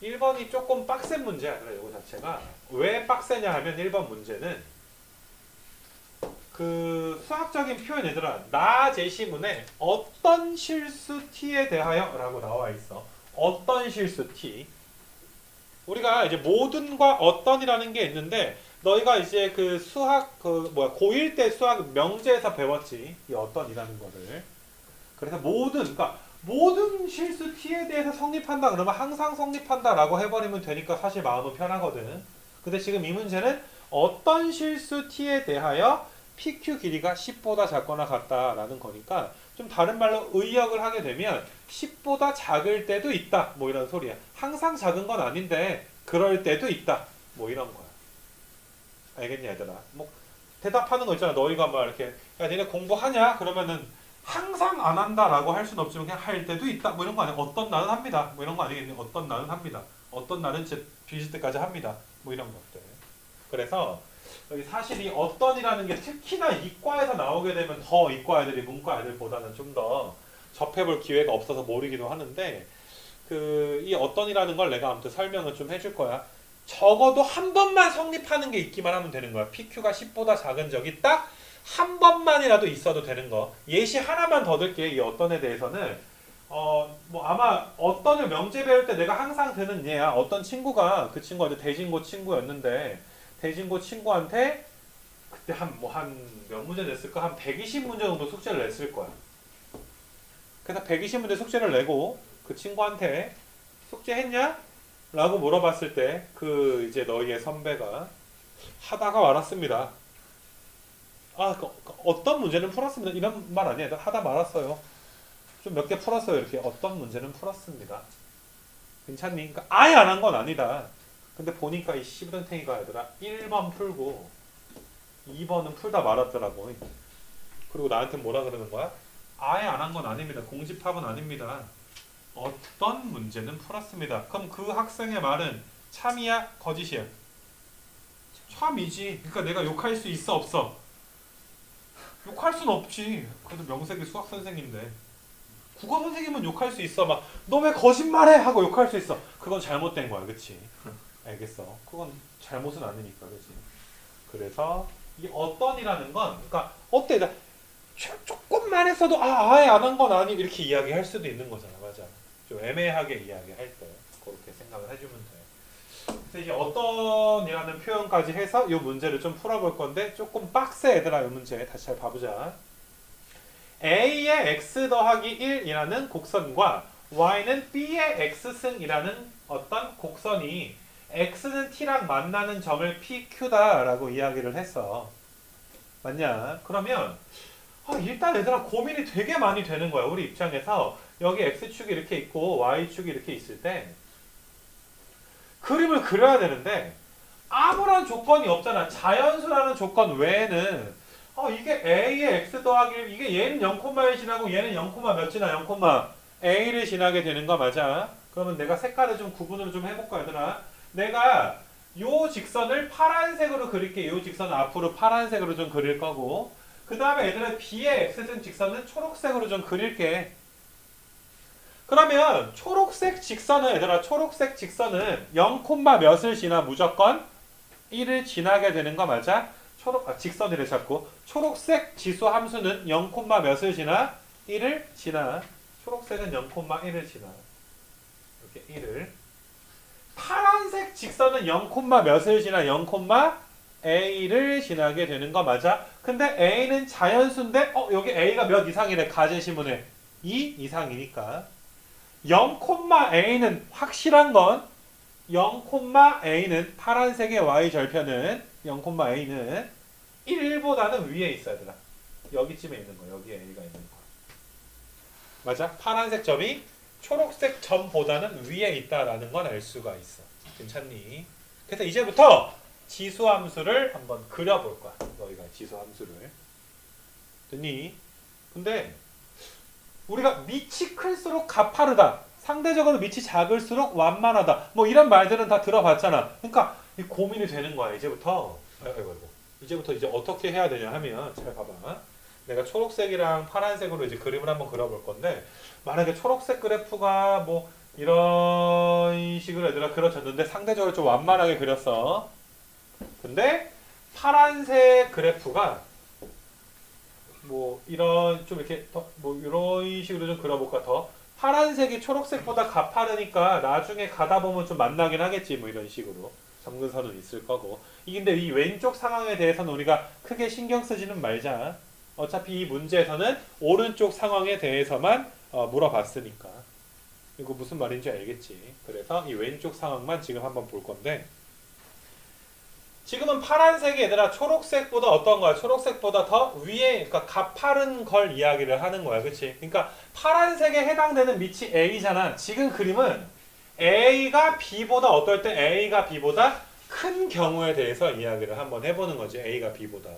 1번이 조금 빡센 문제야. 그래, 이거 자체가. 왜 빡세냐 하면 1번 문제는 그 수학적인 표현 얘들아, 나 제시문에 어떤 실수 t에 대하여 라고 나와 있어. 어떤 실수 t. 우리가 이제 모든과 어떤이라는 게 있는데 너희가 이제 그 수학 그 뭐야 고1 때 수학 명제에서 배웠지. 이 어떤이라는 거를. 그래서 그러니까 모든 실수 t에 대해서 성립한다 그러면 항상 성립한다라고 해버리면 되니까 사실 마음은 편하거든. 근데 지금 이 문제는 어떤 실수 t에 대하여 PQ 길이가 10보다 작거나 같다라는 거니까 좀 다른 말로 의역을 하게 되면 10보다 작을 때도 있다. 뭐 이런 소리야. 항상 작은 건 아닌데 그럴 때도 있다. 뭐 이런 거야. 알겠냐 얘들아? 뭐 대답하는 거 있잖아. 너희가 막 이렇게 야 니네 공부하냐? 그러면은 항상 안 한다라고 할 수는 없지만 그냥 할 때도 있다. 뭐 이런 거 아니야. 어떤 날은 합니다. 뭐 이런 거 아니겠니? 어떤 날은 합니다. 어떤 날은 제 비실 때까지 합니다. 뭐 이런 것들. 그래서 여기 사실 이 어떤이라는 게 특히나 이과에서 나오게 되면 더 이과 애들이 문과 애들보다는 좀 더 접해볼 기회가 없어서 모르기도 하는데 그 이 어떤이라는 걸 내가 아무튼 설명을 좀 해줄 거야. 적어도 한 번만 성립하는 게 있기만 하면 되는 거야. PQ가 10보다 작은 적이 딱 한 번만이라도 있어도 되는 거. 예시 하나만 더 들게. 이 어떤에 대해서는 뭐 아마 어떤을 명제 배울 때 내가 항상 드는 예야. 어떤 친구가 그 친구한테 대진고 친구였는데 대진고 친구한테 그때 한 몇 문제 냈을까? 한 120문제 정도 숙제를 냈을 거야. 그래서 120문제 숙제를 내고 그 친구한테 숙제 했냐? 라고 물어봤을 때 그 이제 너희의 선배가 하다가 말았습니다. 어떤 문제는 풀었습니다. 이런 말 아니에요. 하다 말았어요. 좀 몇 개 풀었어요. 이렇게 어떤 문제는 풀었습니다. 괜찮니? 그러니까 아예 안 한 건 아니다. 근데 보니까 이 씨부덩탱이가 얘들아 1번 풀고 2번은 풀다 말았더라고. 그리고 나한테 뭐라 그러는 거야? 아예 안 한 건 아닙니다. 공집합은 아닙니다. 어떤 문제는 풀었습니다. 그럼 그 학생의 말은 참이야? 거짓이야? 참이지. 그러니까 내가 욕할 수 있어? 없어? 욕할 순 없지. 그래도 명색이 수학 선생인데. 국어 선생님은 욕할 수 있어. 막 너 왜 거짓말해? 하고 욕할 수 있어. 그건 잘못된 거야. 그치? 알겠어. 그건 잘못은 아니니까. 그치? 그래서 이 어떤이라는 건 그러니까 어때? 조금만 했어도 아예 안 한 건 아니 이렇게 이야기할 수도 있는 거잖아. 맞아. 좀 애매하게 이야기할 때 그렇게 생각을 해주면 돼. 그래서 이제 어떤이라는 표현까지 해서 이 문제를 좀 풀어볼 건데 조금 빡세 얘들아. 이 문제 다시 잘 봐보자. A의 x 더하기 1이라는 곡선과 y는 B의 x승이라는 어떤 곡선이 x는 t랑 만나는 점을 PQ다라고 이야기를 했어. 맞냐? 그러면 일단 얘들아 고민이 되게 많이 되는 거야. 우리 입장에서 여기 x축이 이렇게 있고 y축이 이렇게 있을 때 그림을 그려야 되는데 아무런 조건이 없잖아. 자연수라는 조건 외에는 이게 a의 x 더하기 1 이게 얘는 0,1 지나고 얘는 0, 몇 지나 0, a를 지나게 되는 거 맞아. 그러면 내가 색깔을 좀 구분을 좀 해볼까 얘들아. 내가 요 직선을 파란색으로 그릴게. 요 직선을 앞으로 파란색으로 좀 그릴 거고 그 다음에 얘들아 B의 x승 직선은 초록색으로 좀 그릴게. 그러면 초록색 직선은 얘들아 초록색 직선은 0, 몇을 지나 무조건 1을 지나게 되는 거 맞아? 직선이래 자꾸. 초록색 지수 함수는 0, 몇을 지나 1을 지나. 초록색은 0, 1을 지나. 이렇게 1을. 파란색 직선은 0, 몇을 지나 0, a를 지나게 되는 거 맞아? 근데 a는 자연수인데 여기 a가 몇 이상이래? 가제시문에 2 이상이니까 0, a는 확실한 건 0, a는 파란색의 y절편은 0, a는 1보다는 위에 있어야 되나? 여기쯤에 있는 거. 여기에 a가 있는 거. 맞아? 파란색 점이 초록색 점보다는 위에 있다라는 건 알 수가 있어. 괜찮니? 그래서 이제부터 지수함수를 한번 그려볼 거야. 너희가 지수함수를. 됐니? 근데 우리가 밑이 클수록 가파르다. 상대적으로 밑이 작을수록 완만하다. 뭐 이런 말들은 다 들어봤잖아. 그러니까 이 고민이 되는 거야. 이제부터. 아이고. 이제부터 이제 어떻게 해야 되냐 하면 잘 봐봐. 내가 초록색이랑 파란색으로 이제 그림을 한번 그려볼 건데 만약에 초록색 그래프가 뭐 이런 식으로 식으로 얘들아 그려졌는데 상대적으로 좀 완만하게 그렸어. 근데 파란색 그래프가 뭐 이런 좀 이렇게 뭐 이런 식으로 좀 그려볼까 더 파란색이 초록색보다 가파르니까 나중에 가다 보면 좀 만나긴 하겠지 뭐 이런 식으로 점근선은 있을 거고 근데 이 왼쪽 상황에 대해서는 우리가 크게 신경 쓰지는 말자. 어차피 이 문제에서는 오른쪽 상황에 대해서만 물어봤으니까 이거 무슨 말인지 알겠지. 그래서 이 왼쪽 상황만 지금 한번 볼 건데 지금은 파란색이 얘들아 초록색보다 어떤 거야? 초록색보다 더 위에 그러니까 가파른 걸 이야기를 하는 거야. 그치? 그러니까 파란색에 해당되는 밑이 A잖아. 지금 그림은 A가 B보다 어떨 때 A가 B보다 큰 경우에 대해서 이야기를 한번 해보는 거지. A가 B보다.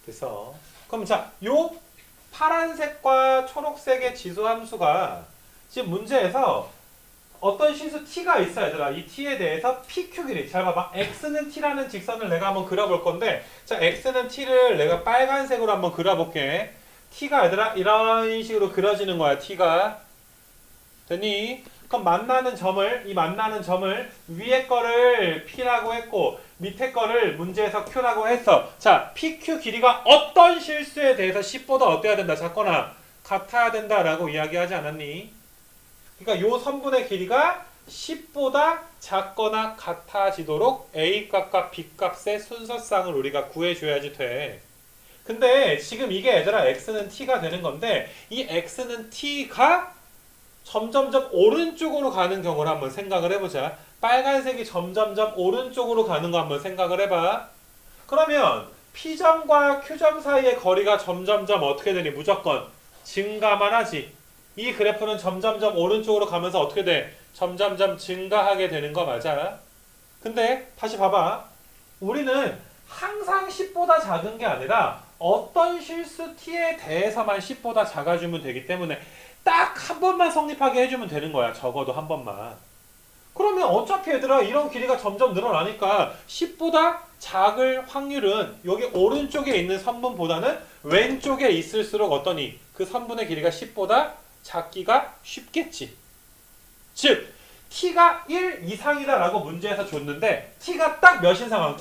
그래서 그럼 자, 요 파란색과 초록색의 지수함수가 지금 문제에서 어떤 실수 t가 있어 얘들아. 이 t에 대해서 pq 길이 잘 봐봐. x는 t라는 직선을 내가 한번 그려볼 건데 자 x는 t를 내가 빨간색으로 한번 그려볼게. t가 얘들아 이런 식으로 그려지는 거야. t가 되니? 그럼 이 만나는 점을 위에 거를 p라고 했고 밑에 거를 문제에서 q라고 했어. 자 pq 길이가 어떤 실수에 대해서 10보다 어때야 된다? 작거나 같아야 된다라고 이야기하지 않았니? 그러니까 요 선분의 길이가 10보다 작거나 같아지도록 A값과 B값의 순서쌍을 우리가 구해줘야지 돼. 근데 지금 이게 얘들아 X는 T가 되는 건데 이 X는 T가 점점점 오른쪽으로 가는 경우를 한번 생각을 해보자. 빨간색이 점점점 오른쪽으로 가는 거 한번 생각을 해봐. 그러면 P점과 Q점 사이의 거리가 점점점 어떻게 되니? 무조건 증가만 하지. 이 그래프는 점점점 오른쪽으로 가면서 어떻게 돼? 점점점 증가하게 되는 거 맞아? 근데 다시 봐봐. 우리는 항상 10보다 작은 게 아니라 어떤 실수 t에 대해서만 10보다 작아주면 되기 때문에 딱 한 번만 성립하게 해주면 되는 거야. 적어도 한 번만. 그러면 어차피 얘들아 이런 길이가 점점 늘어나니까 10보다 작을 확률은 여기 오른쪽에 있는 선분보다는 왼쪽에 있을수록 어떠니? 그 선분의 길이가 10보다 작기가 쉽겠지. 즉 t가 1 이상이다라고 문제에서 줬는데 t가 딱 몇인 상황?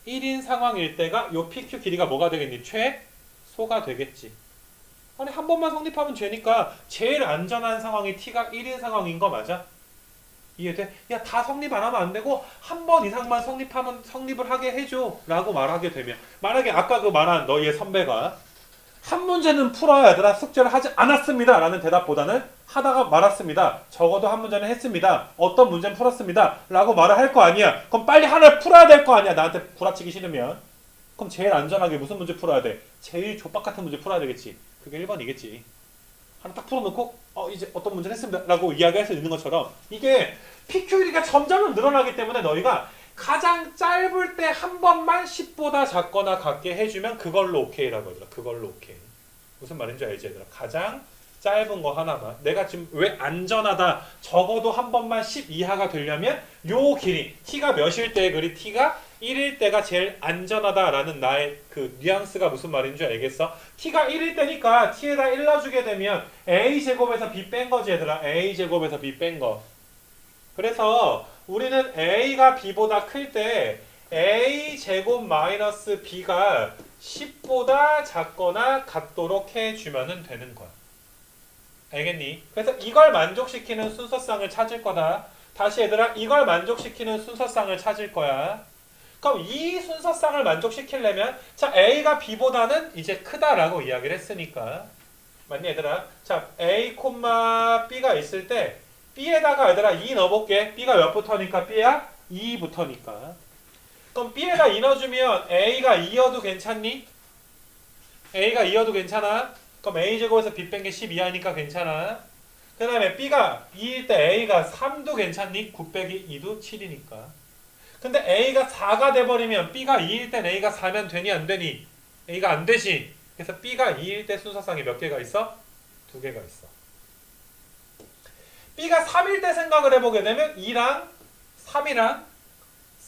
1인 상황일 때가 요 pq 길이가 뭐가 되겠니? 최소가 되겠지. 아니 한 번만 성립하면 되니까 제일 안전한 상황이 t가 1인 상황인 거 맞아? 이해돼? 야 다 성립 안 하면 안 되고 한 번 이상만 성립을 하게 해줘 라고 말하게 되면 만약에 아까 그 말한 너희의 선배가 한 문제는 풀어야 얘들아 숙제를 하지 않았습니다 라는 대답보다는 하다가 말았습니다. 적어도 한 문제는 했습니다. 어떤 문제는 풀었습니다 라고 말을 할 거 아니야. 그럼 빨리 하나를 풀어야 될 거 아니야. 나한테 구라치기 싫으면. 그럼 제일 안전하게 무슨 문제 풀어야 돼? 제일 족박 같은 문제 풀어야 되겠지. 그게 1번이겠지. 하나 딱 풀어놓고 이제 어떤 문제를 했습니다 라고 이야기할 수 있는 것처럼 이게 PQ율이가 점점 늘어나기 때문에 너희가 가장 짧을 때 한 번만 10보다 작거나 같게 해주면 그걸로 오케이라고 하더라. 그걸로 오케이. 무슨 말인지 알지 얘들아? 가장 짧은 거 하나만. 내가 지금 왜 안전하다 적어도 한 번만 10 이하가 되려면 요 길이 t가 몇일 때 그리 t가 1일 때가 제일 안전하다라는 나의 그 뉘앙스가 무슨 말인 줄 알겠어? t가 1일 때니까 t에다 1 넣어주게 되면 a제곱에서 b 뺀 거지 얘들아. a제곱에서 b 뺀 거. 그래서 우리는 a가 b보다 클 때 a제곱 마이너스 b가 10보다 작거나 같도록 해주면 되는 거야. 알겠니? 그래서 이걸 만족시키는 순서쌍을 찾을 거다. 다시 얘들아 이걸 만족시키는 순서쌍을 찾을 거야. 그럼 이 순서쌍을 만족시키려면 자 a가 b보다는 이제 크다라고 이야기를 했으니까 맞니 얘들아? 자 a, b가 있을 때 b에다가 얘들아 2 넣어볼게. b가 몇부터니까 b야? 2부터니까. 그럼 b에다 2 넣어주면 a가 2여도 괜찮니? a가 2여도 괜찮아? 그럼 a제곱에서 b 뺀 게 12하니까 괜찮아. 그 다음에 b가 2일 때 a가 3도 괜찮니? 9 빼기 2도 7이니까. 근데 a가 4가 돼버리면 b가 2일 땐 a가 4면 되니 안 되니? a가 안 되지. 그래서 b가 2일 때 순서쌍이 몇 개가 있어? 2개가 있어. b가 3일 때 생각을 해보게 되면 2랑 3이랑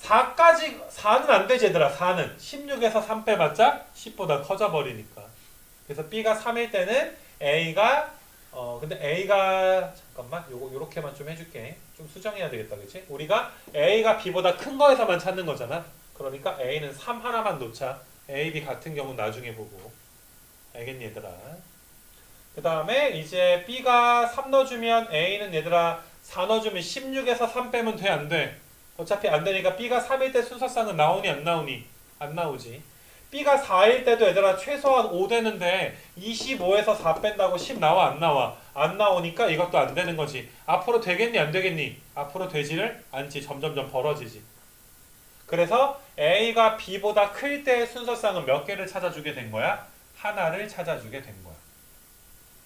4까지 4는 안 되지 얘들아. 4는 16에서 3 빼봤자 10보다 커져버리니까. 그래서 b가 3일 때는 a가 근데 a가 잠깐만 요렇게만 좀 해줄게. 좀 수정해야 되겠다, 그치? 우리가 A가 B보다 큰 거에서만 찾는 거잖아. 그러니까 A는 3 하나만 놓자. A, B 같은 경우는 나중에 보고. 알겠니, 얘들아? 그 다음에 이제 B가 3 넣어주면 A는 얘들아 4 넣어주면 16에서 3 빼면 돼, 안 돼? 어차피 안 되니까 B가 3일 때 순서쌍은 나오니 안 나오니? 안 나오지. B가 4일 때도 얘들아 최소한 5 되는데 25에서 4 뺀다고 10 나와 안 나와? 안 나오니까 이것도 안 되는 거지. 앞으로 되겠니 안 되겠니? 앞으로 되지를 않지. 점점점 벌어지지. 그래서 A가 B보다 클 때의 순서쌍은 몇 개를 찾아주게 된 거야? 하나를 찾아주게 된 거야.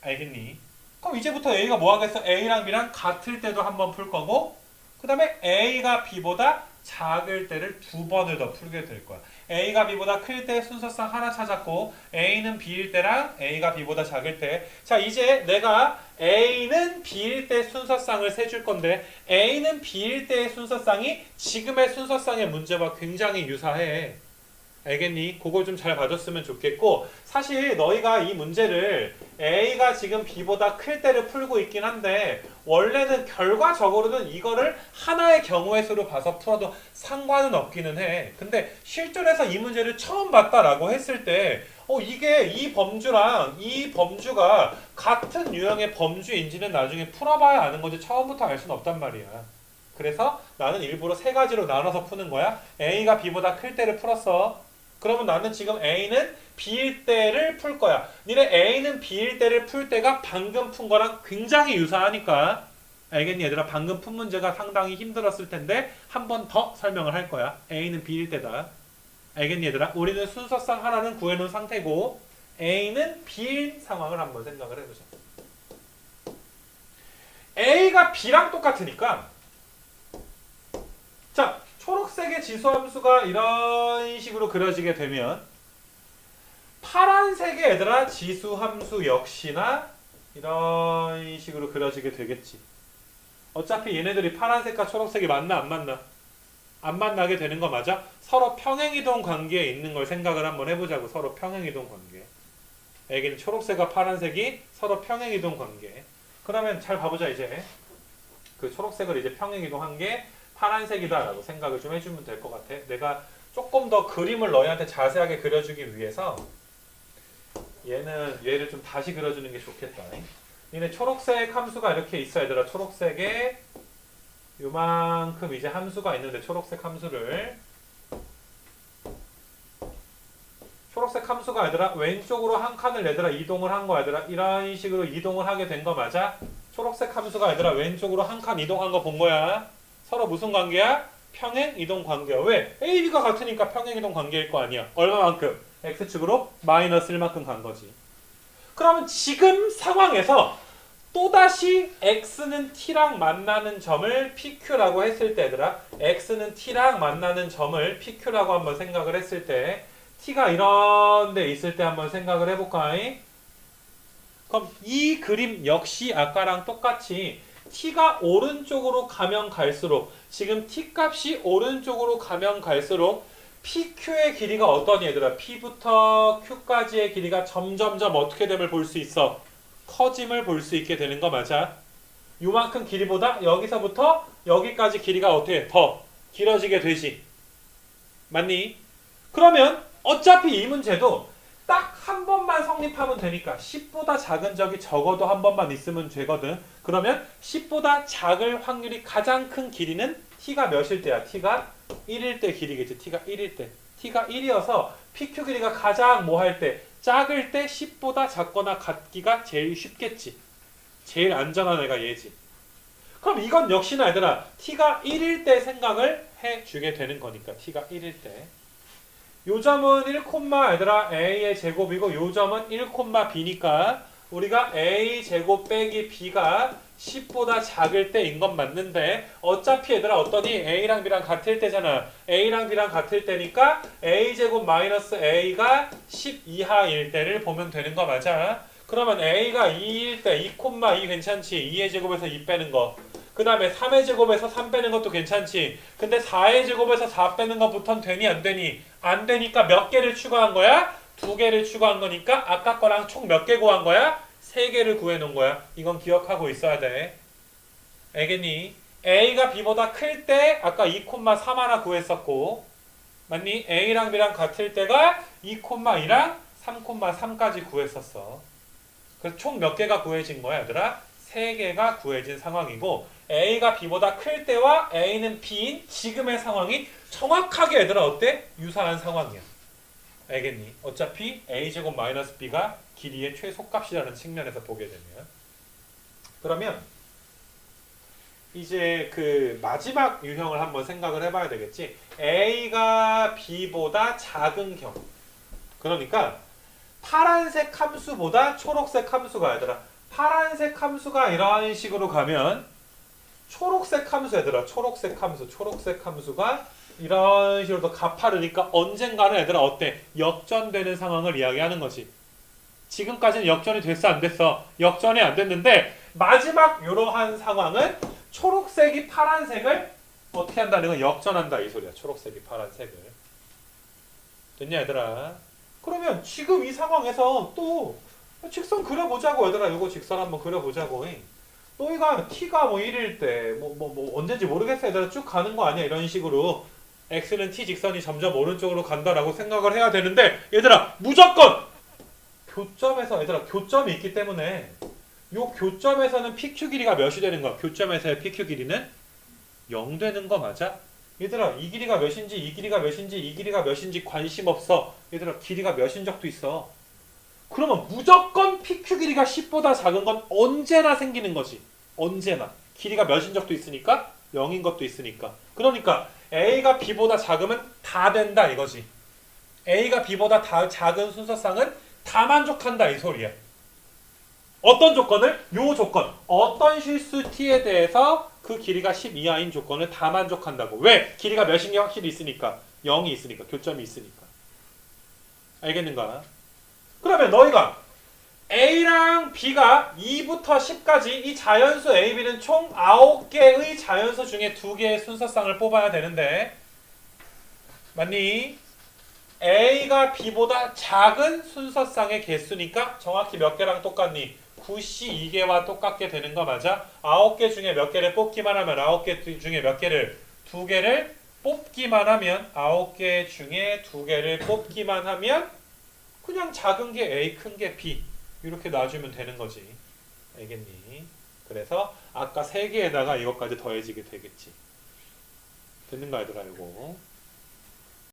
알겠니? 그럼 이제부터 A가 뭐 하겠어? A랑 B랑 같을 때도 한번 풀 거고 그 다음에 A가 B보다 작을 때를 2번을 더 풀게 될 거야. A가 B보다 클 때 순서상 하나 찾았고 A는 B일 때랑 A가 B보다 작을 때. 자, 이제 내가 A는 B일 때 순서상을 세줄 건데 A는 B일 때의 순서상이 지금의 순서상의 문제와 굉장히 유사해. 알겠니? 그걸 좀 잘 봐줬으면 좋겠고 사실 너희가 이 문제를 A가 지금 B보다 클 때를 풀고 있긴 한데 원래는 결과적으로는 이거를 하나의 경우의 수로 봐서 풀어도 상관은 없기는 해. 근데 실전에서 이 문제를 처음 봤다라고 했을 때 이게 이 범주랑 이 범주가 같은 유형의 범주인지는 나중에 풀어봐야 아는 거지 처음부터 알 수는 없단 말이야. 그래서 나는 일부러 세 가지로 나눠서 푸는 거야. A가 B보다 클 때를 풀었어. 그러면 나는 지금 A는 B일 때를 풀 거야. 니네 A는 B일 때를 풀 때가 방금 푼 거랑 굉장히 유사하니까 알겠니 얘들아? 방금 푼 문제가 상당히 힘들었을 텐데 한 번 더 설명을 할 거야. A는 B일 때다. 알겠니 얘들아? 우리는 순서상 하나는 구해놓은 상태고 A는 B일 상황을 한번 생각을 해보자. A가 B랑 똑같으니까 자, 초록색의 지수함수가 이런 식으로 그려지게 되면 파란색의 얘들아 지수함수 역시나 이런 식으로 그려지게 되겠지. 어차피 얘네들이 파란색과 초록색이 만나 안 만나? 안 만나게 되는 거 맞아? 서로 평행이동 관계에 있는 걸 생각을 한번 해보자고. 서로 평행이동 관계. 여기는 초록색과 파란색이 서로 평행이동 관계. 그러면 잘 봐보자 이제. 그 초록색을 이제 평행이동한 게 파란색이다라고 생각을 좀 해주면 될 것 같아. 내가 조금 더 그림을 너희한테 자세하게 그려주기 위해서 얘를 좀 다시 그려주는 게 좋겠다. 얘네 초록색 함수가 이렇게 있어 얘들아. 초록색에 요만큼 이제 함수가 있는데 초록색 함수를 초록색 함수가 얘들아 왼쪽으로 한 칸을 얘들아 이동을 한 거야 얘들아. 이런 식으로 이동을 하게 된 거 맞아? 초록색 함수가 얘들아 왼쪽으로 한 칸 이동한 거 본 거야. 서로 무슨 관계야? 평행 이동 관계야. 왜? A, B가 같으니까 평행 이동 관계일 거 아니야. 얼마만큼? X축으로 마이너스 1만큼 간 거지. 그러면 지금 상황에서 또다시 X는 T랑 만나는 점을 PQ라고 했을 때 얘들아 X는 T랑 만나는 점을 PQ라고 한번 생각을 했을 때 T가 이런 데 있을 때 한번 생각을 해볼까? 그럼 이 그림 역시 아까랑 똑같이 T가 오른쪽으로 가면 갈수록 지금 T 값이 오른쪽으로 가면 갈수록 PQ의 길이가 어떠니 얘들아? P부터 Q까지의 길이가 점점점 어떻게 됨을 볼 수 있어? 커짐을 볼 수 있게 되는 거 맞아? 요만큼 길이보다 여기서부터 여기까지 길이가 어떻게 더 길어지게 되지? 맞니? 그러면 어차피 이 문제도 딱 한 번만 성립하면 되니까 10보다 작은 적이 적어도 한 번만 있으면 되거든. 그러면 10보다 작을 확률이 가장 큰 길이는 T가 몇일 때야? T가 1일 때 길이겠지. T가 1일 때. T가 1이어서 PQ 길이가 가장 뭐 할 때? 작을 때 10보다 작거나 같기가 제일 쉽겠지. 제일 안전한 애가 얘지. 그럼 이건 역시나 얘들아 T가 1일 때 생각을 해주게 되는 거니까 T가 1일 때 요 점은 1, 얘들아 A의 제곱이고 요 점은 1, B니까 우리가 A 제곱 빼기 B가 10보다 작을 때인 건 맞는데 어차피 얘들아 어떠니? A랑 B랑 같을 때잖아. A랑 B랑 같을 때니까 A 제곱 마이너스 A가 10 이하일 때를 보면 되는 거 맞아. 그러면 A가 2일 때 2, 2 괜찮지? 2의 제곱에서 2 빼는 거. 그 다음에 3의 제곱에서 3 빼는 것도 괜찮지. 근데 4의 제곱에서 4 빼는 것부터는 되니 안 되니? 안 되니까 몇 개를 추가한 거야? 2개를 추가한 거니까 아까 거랑 총 몇 개 구한 거야? 3개를 구해 놓은 거야. 이건 기억하고 있어야 돼. 알겠니? A가 B보다 클 때 아까 2,3 하나 구했었고, 맞니? A랑 B랑 같을 때가 2,2랑 3,3까지 구했었어. 그래서 총 몇 개가 구해진 거야, 얘들아? 3개가 구해진 상황이고, A가 B보다 클 때와 A는 B인 지금의 상황이 정확하게 얘들아 어때? 유사한 상황이야. 알겠니? 어차피 A제곱 마이너스 B가 길이의 최소값이라는 측면에서 보게 되면. 그러면 이제 그 마지막 유형을 한번 생각을 해봐야 되겠지. A가 B보다 작은 경우. 그러니까 파란색 함수보다 초록색 함수가 얘들아. 파란색 함수가 이런 식으로 가면 초록색 함수 얘들아. 초록색 함수가 이런 식으로 더 가파르니까 언젠가는 얘들아 어때? 역전되는 상황을 이야기하는 거지. 지금까지는 역전이 됐어 안 됐어? 역전이 안 됐는데 마지막 이러한 상황은 초록색이 파란색을 어떻게 한다는 건 역전한다 이 소리야. 초록색이 파란색을. 됐냐 얘들아? 그러면 지금 이 상황에서 또 직선 그려보자고 얘들아. 이거 직선 한번 그려보자고. 너희가 t가 뭐 1일 때 뭐 언제인지 모르겠어 얘들아. 쭉 가는 거 아니야 이런 식으로. x는 t 직선이 점점 오른쪽으로 간다라고 생각을 해야 되는데 얘들아 무조건 교점에서 얘들아 교점이 있기 때문에 요 교점에서는 PQ 길이가 몇이 되는 거야? 교점에서의 PQ 길이는 0 되는 거 맞아? 얘들아 이 길이가 몇인지 이 길이가 몇인지 이 길이가 몇인지 관심 없어. 얘들아 길이가 몇인 적도 있어. 그러면 무조건 PQ 길이가 10보다 작은 건 언제나 생기는 거지. 언제나. 길이가 몇인 적도 있으니까 0인 것도 있으니까. 그러니까 A가 B보다 작으면 다 된다 이거지. A가 B보다 작은 순서쌍은 다 만족한다 이 소리야. 어떤 조건을? 요 조건. 어떤 실수 t에 대해서 그 길이가 10 이하인 조건을 다 만족한다고. 왜? 길이가 몇인 게 확실히 있으니까. 0이 있으니까. 교점이 있으니까. 알겠는가? 그러면 너희가 A랑 B가 2부터 10까지 이 자연수 A, B는 총 9개의 자연수 중에 2개의 순서쌍을 뽑아야 되는데 맞니? A가 B보다 작은 순서쌍의 개수니까 정확히 몇 개랑 똑같니? 9C 2개와 똑같게 되는 거 맞아? 9개 중에 몇 개를 뽑기만 하면 9개 중에 몇 개를? 2개를 뽑기만 하면 9개 중에 2개를 뽑기만 하면 그냥 작은 게 A, 큰 게 B 이렇게 놔주면 되는 거지. 알겠니? 그래서 아까 3개에다가 이것까지 더해지게 되겠지. 됐는가 얘들아 이거?